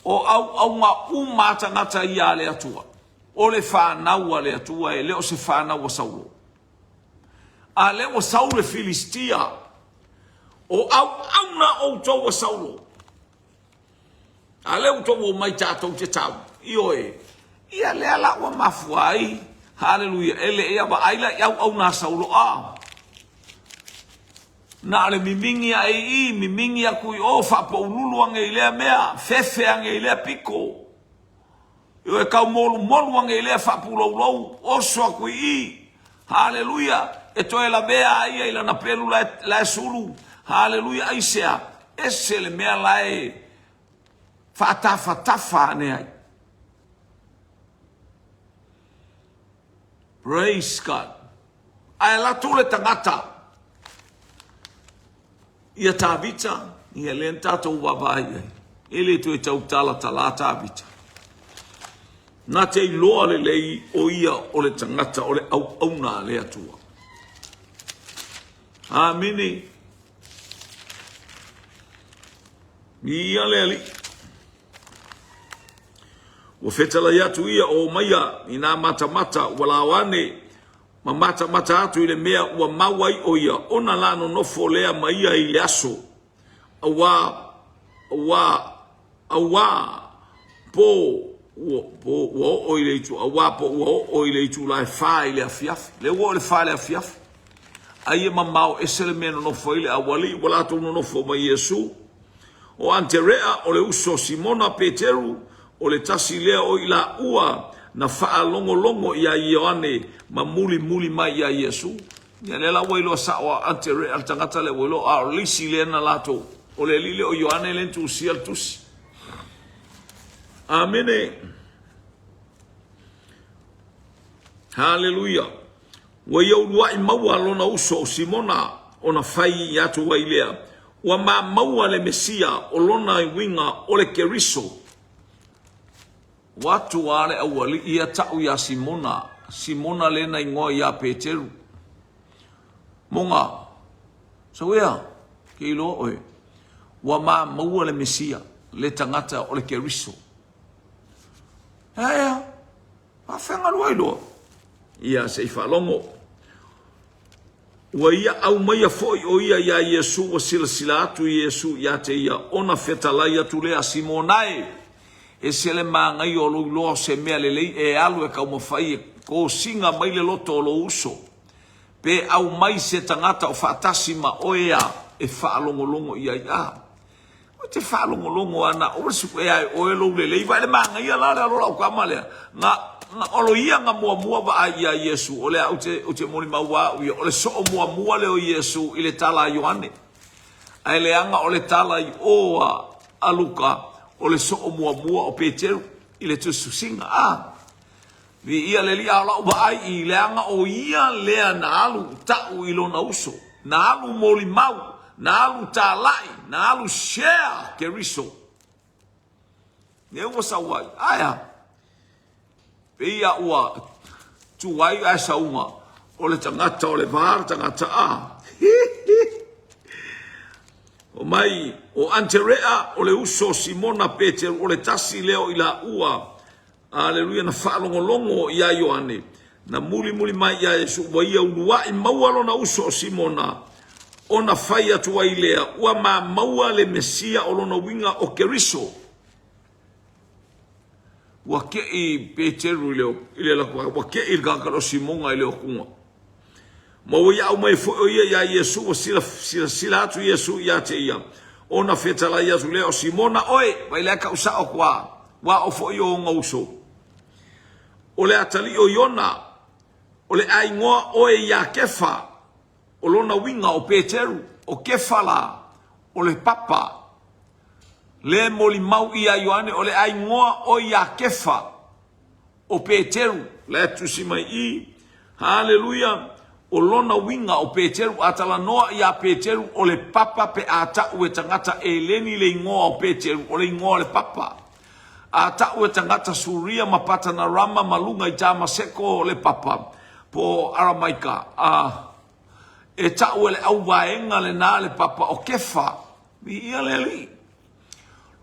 o au nga mata ngata ia le atua o le fa na wa le atua e le o se fa na wa Saulo a le o Saulo Filistia o au na o to wa Saulo a le o to mai tatou te tau io e ia le ala wa mafuai. Hallelujah. Ele ia ba aila au na Saulo a. Na le mimingi ai mimingi a kui o fa po lulu anga ile mea fefe anga ile piko. Yo e ka molu anga ile fa pu lo o so kui. Hallelujah. E to ela mea ai ila na pelu la sulu. Hallelujah. Ai sea ese le mea lai fa tafa ne ai. Praise God. Ai la tole tangata. Ia tabita, ia lenta to wabai. Ele tu e tau tala tabita. Na te loa le lei o ia o le tangata o le au na le atua. Amini. Ia le ali. Ua fetala yatu ia o maia ina mata walawane ma mata atu ile mea ua mawai o ia ona la no nofo lea maia i aso awa po o ile tu awa po o ile tu la fa ile afiaf le wo le fa le afiaf ai mamao esele me no nofo ile awali wala to no nofo ma Yesu o anterea o le uso Simona Peteru o le tasi lea o ila ua na faa longo ia Ioane ma muli mai ia Yesu. Ia lela wailo sa o antere al tangata le wailo a lisi le na lato o le lile o Ioane le tu si al tusi. Amene. Hallelujah. Wa yo lua I maua lona uso Simona ona fai yatu wailea. Wa ma maua le Mesia o lona winga o le keriso. Watu wale awali ia tau ya Simona lena ingoa ya Peteru monga so ia kilo oe wa ma maua le Mesia le tangata o le keriso ya afenga luailo ia seifa longo wa ia au mai foi o ia ya Yesu o sila atu Yesu ya te ia ona fetala ya tulea Simonae e sele manga I o lo se mea lelei e alu e kauma fai ko singa mai le loto lo uso pe au mai se tangata o fatasima o ea e whaalongolongo ia o te whaalongolongo ana o se o e lo lelei vai le manga ia lare alo lau kamalea nga olo ia nga mua va ia Yesu o le o te moni maua o le so mua le o Yesu I le tala Ioane ai le anga o le tala I o aluka o le so mua o Peteru I le tusu singa vi ia le lia ala uba ai I le anga o ia lea na alu tau I lona uso na alu moli mau na alu talai na alu share keriso ne ua sawai aya pe ia ua tuwai ai saunga o le tangata o le vahar tangata o mai o anterea o le uso Simona Peter o le tasi leo ila ua aleluia na whaalongolongo ia Ioane na muli mai ia Yesu wa ia ulua I maua na uso Simona o na whai atua I lea ua ma maua le Mesia o lona winga o keriso wa ke I Peter leo ile la wa ke I kakaro Simonga leo kunga mo ia mai fo ia ya Yesu o sila atu Yesu ia te ia ona fetala ia tu leo Simona oe vai le ka usa o kwa wa o fo yo ngauso o le atali o Yona o le ai ngoa oe ia Kefa o lona winga o Peteru o Kefala o le papa le moli mau ia Ioane o le ai ngoa o ia Kefa o Peteru le tusi mai hallelujah o lona winga o Peteru atala noa ia Peteru o le papa pe ata ue tangata e leni le ingoa o Peteru o le ingoa le papa ata ue tangata suria mapata na rama malunga I tama seko o le papa po aramaika e ta ue le au vaenga le na le papa o Kefa vi ia le li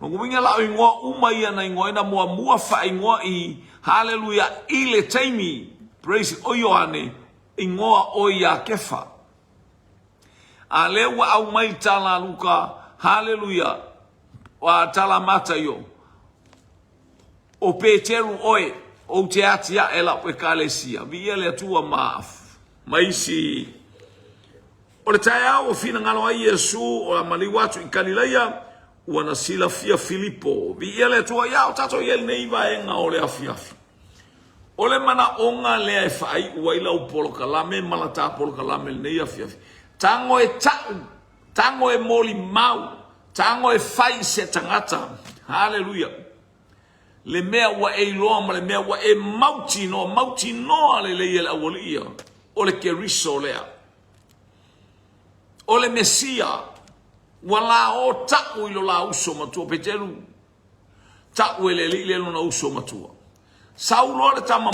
nongu winga la ingoa uma ia na ingoa ina mua fa ingoa I hallelujah I le taimi praise o Ioane ingoa o ia Kefa lewa au mai tala luka hallelujah wa tala mata yo o Peteru oe o te atia ela o ekalesia vi ele tua maisi o le taia o fina ngalo ai Yesu o la maliwatu I Galilea wana sila fia Filipo vi ele tua ya o tato yel neiva enga o le afiafi ole mana onga le e fai uaila u polo kalame malata polo kalame le nei afiafi tango e tango e moli mau tango e fai se tangata hallelujah le mea wa e loa ma le mea wa e mauti no ale le ele awalia ole keriso lea ole Mesia wala o ta'u ilo la uso matua Peteru ta'u ele le no na uso matua Saulo ore tama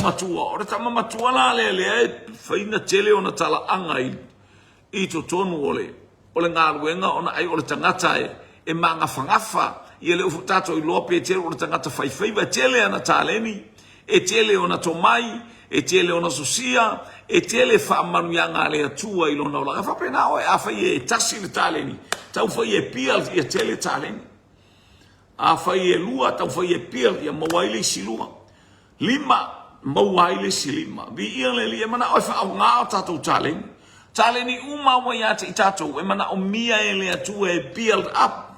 matua la le faina tele ona tala angai I to tonu ole ngā ruenga ona ai ole tangata e manga whangafa ia le ufu tato I loa pe tele o tangata whaifai wa tele ana tāleni e tele ona tomai e tele ona sosia e tele whaamanuianga le atua I lona ola whapena oe a whai e tasi le tāleni tau whai e pia ia tele tāleni a whai e lua tau whai e pia ia mawaile si lua 5 mawaile si 5 vi ia le lia mana oe whaau ngā o tatou tāleni tāleni uma wa ia te I tatou e mana o mia e le atua e build up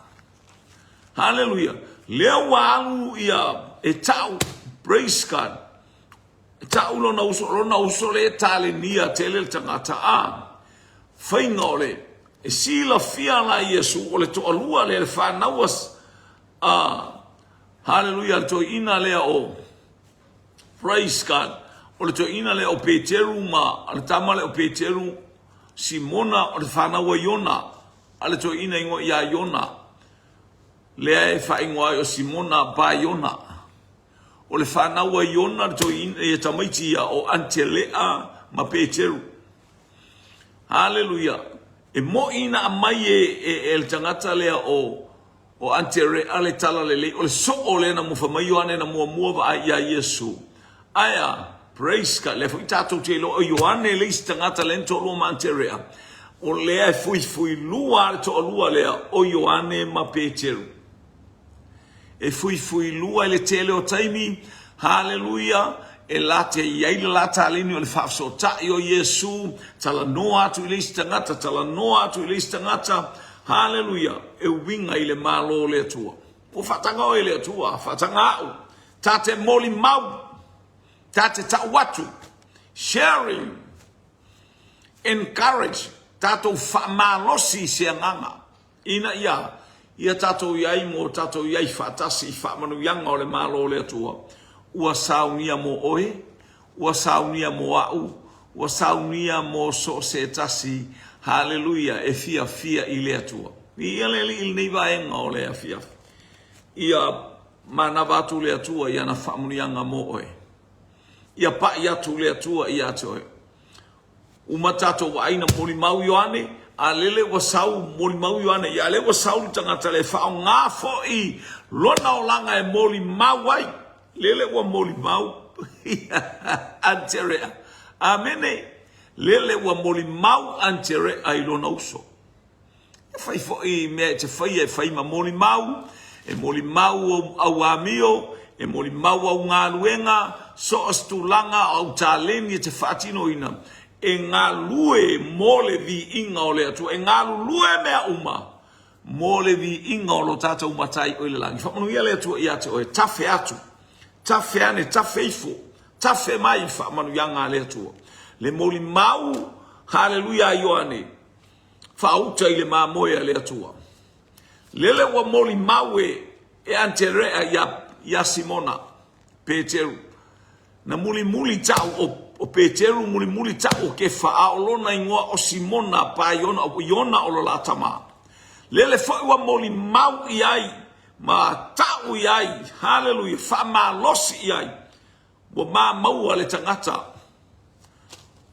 hallelujah lea waangu ia e tau praise God tau lona uso le tālenia tele le tangata a whainga ole e sila fia la Yesu o le toalua le whanauas hallelujah le to ina lea o praise God o le to ina lea o Peteru ma le tamale o Peteru Simona o le whanaua Iona ale to ina ingo ia Iona lea e whaingoa o Simona ba Iona o le whanaua Iona le to ina e tamaiti ia o Antelea ma Peteru hallelujah e mo ina amai e le tangata lea o Antelea le tala le o le so o le na mufamai Ioane na mua va ia Yesu aya praise God le fui tatou te lo o Ioane le tangata le to lo ma Antelea o lea fui lua le to lua lea o Ioane ma Peteru e fui lua le tele o taimi hallelujah e late iai le lata alini o le whafsotai o Yesu tala noa atu I le istangata tala noa atu I le istangata hallelujah e winga I le malo le atua o whatanga o le atua whatanga au tate moli mau tate tawatu sharing encourage tato whamalosi se nganga ina ia tato iai mo tato iai whatasi whamanu o le malo le atua ua saunia mo oe ua saunia mo au ua saunia mo so se tasi hallelujah e fia I le atua ia le li nei vaenga o le fia ia mana vatu le atua ia na whamanu mo oe ia pa ia tu le atua ia te oe uma tato wa aina moli mau Ioane a lele wa sau moli mau Ioane ia le wa sau tangata le whao ngā foi lona o langa e moli mau ai lele wa moli mau Antelea amene lele wa moli mau Antelea I lona uso e fai foi me te fai e fai ma moli mau au amio e moli mau au ngā luenga so astulanga au taleni te whatino ina e ngā lue mole vi inga o le atu e ngā lue mea uma mole vi inga o lo tata umatai o le langi whamanu ia le atu ia te oe tafe atu tafe ane tafe ifo tafe mai whamanu ia ngā le atu le moli mau hallelujah Ioane whauta I le mamoia le atua lele wa moli mau e Antelea ia Simona Peteru na muli tau o Peteru muli tau ke whaaolona ingoa o Simona pa Iona o lo latama lele foi wa moli mau iai ma tau iai hallelujah whama losi iai wa ma maua le tangata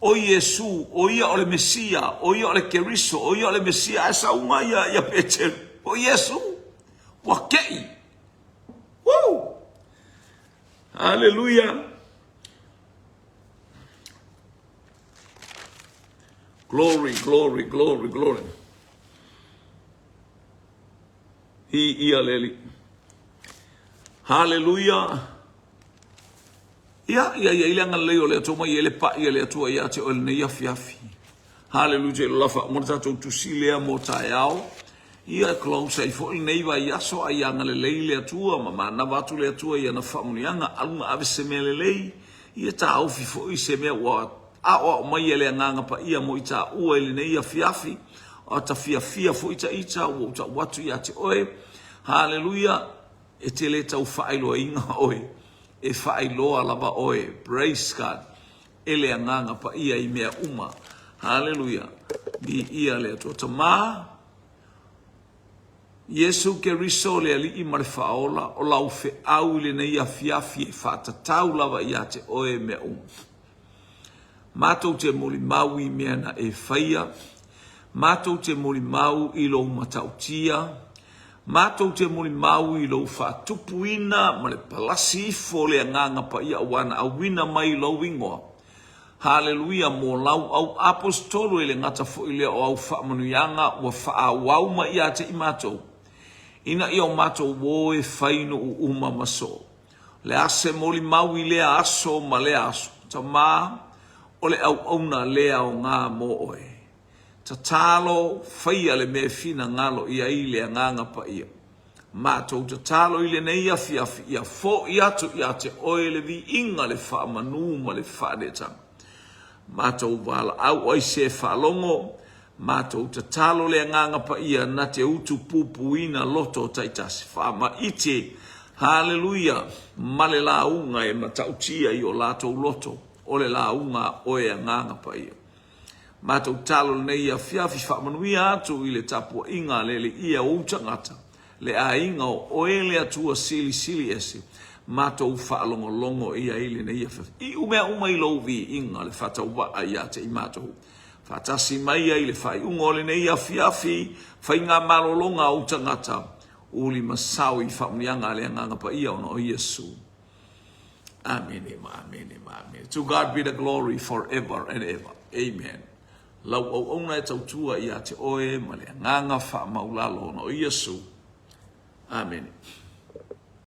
o Yesu o ia o le Mesia o ia o le Keriso o ia o le Mesia e saunga ia Peteru o Yesu wa kei woo hallelujah glory ia leli hallelujah ia ile ngalei o le toma ia le pa ia le atua ia te o le ia fiafi hallelujah lo lafa mo tatou tusile mo taiao ia close I fo nei va ia so ia ngalei le atua ma na vatu le atua ia na famunianga alunga ave semelelei ia ta au fo I se me wa a mai ele nganga pa ia mo ita ua ele nei a fiafi o ta fia fo ita o ta watu ia te oe hallelujah e te le tau whailo inga oe e whailo lava oe praise God ele nganga pa ia I mea uma hallelujah bi ia le to tama Yesu Keriso le ali I mare whaola o lau fe au le nei a fiafi e whatatau lava ia te oe mea uma Matou te moli mau I mea na e whaia. Matou te moli mau I lo matautia. Mātou te muli maui lo wha tupuina ma le palasi fo le nganga pa ia wana a wina mai lo wingoa. Hallelujah, mo lau au apostolo ele ngata fo ile o au wha manuianga wa wha a wauma ia te i mātou. Ina ia o mātou woe whaino u uma maso. Le ase moli maui lea aso ma lea aso. Ta maa o le au auna lea o ngā mo oe. Ta talo whaia le me fina ngalo ia i lea nganga pa ia. Mātou ta talo i le nei afi ia fo i atu ia te oe le vi inga le wha manu ma le wha detang. Mātou wala au oi se whalongo, mātou ta talo le nganga pa ia na te utu pupuina loto taitasi. Whama ite, hallelujah, male la unga e matautia i o lato loto, o le la unga oe nganga pa ia. Mātou talo le nei a fiafi whamanuia atu i le tapua inga le ia utangata, le a inga o oe le atua sili ese. Mātou whaalongo ia ili na ia whiwhi. I umea umai louvi inga le whatau waa ia te i mātou. Whatasi mai ia le whai ungole na ia fiafi, whai ngā marolonga o tangata, uli masau i whamunianga le nganga pa ia ono o Yesu. Amen, amen, amen. To God be the glory forever and ever. Amen. Lau au ona e tautua ia te oe ma le nganga wha maulalo ono o Yesu. Amen.